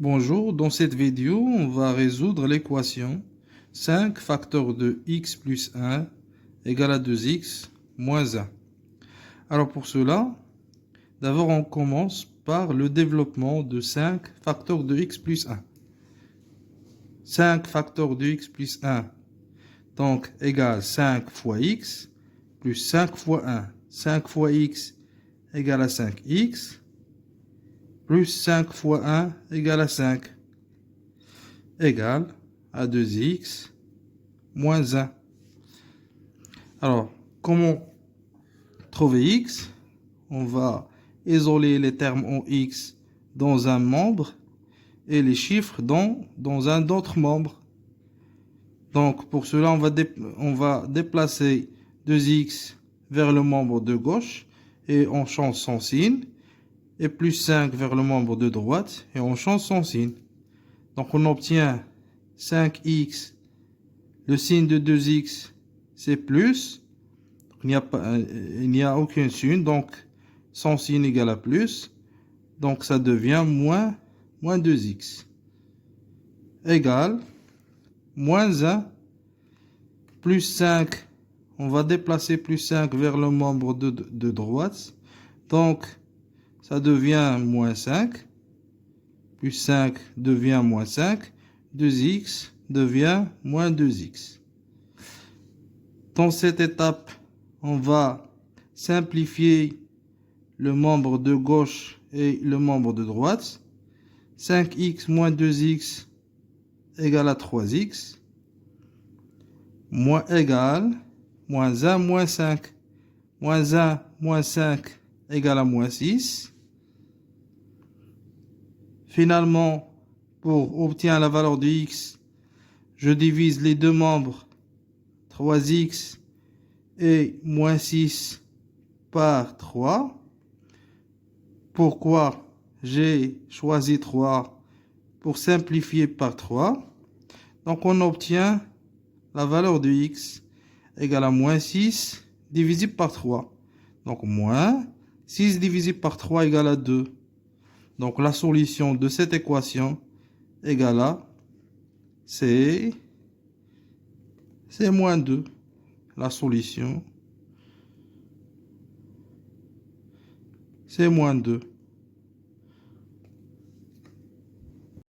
Bonjour, dans cette vidéo, on va résoudre l'équation 5 facteur de x plus 1 égale à 2x moins 1. Alors pour cela, d'abord on commence par le développement de 5 facteurs de x plus 1. 5 facteurs de x plus 1, donc égale 5 fois x plus 5 fois 1. 5 fois x égale à 5x. Plus 5 fois 1 égale à 5, égale à 2x moins 1. Alors, comment trouver x? On va isoler les termes en x dans un membre et les chiffres dans un autre membre. Donc, pour cela, on va déplacer 2x vers le membre de gauche et on change son signe. Et plus 5 vers le membre de droite et on change son signe. Donc on obtient 5x, le signe de 2x c'est plus, il n'y a aucun signe, donc son signe égale à plus, donc ça devient moins 2x, égale moins 1, plus 5, on va déplacer plus 5 vers le membre de droite, donc ça devient moins 5, plus 5 devient moins 5, 2x devient moins 2x. Dans cette étape, on va simplifier le membre de gauche et le membre de droite. 5x moins 2x égale à 3x. Moins égale, moins 1 moins 5. Moins 1 moins 5 égale à moins 6. Finalement, pour obtenir la valeur de x, je divise les deux membres, 3x et moins 6 par 3. Pourquoi j'ai choisi 3? Pour simplifier par 3. Donc on obtient la valeur de x égale à moins 6 divisé par 3. Donc moins 6 divisé par 3 égale à 2. Donc la solution de cette équation égale à c'est moins 2. La solution c'est moins 2.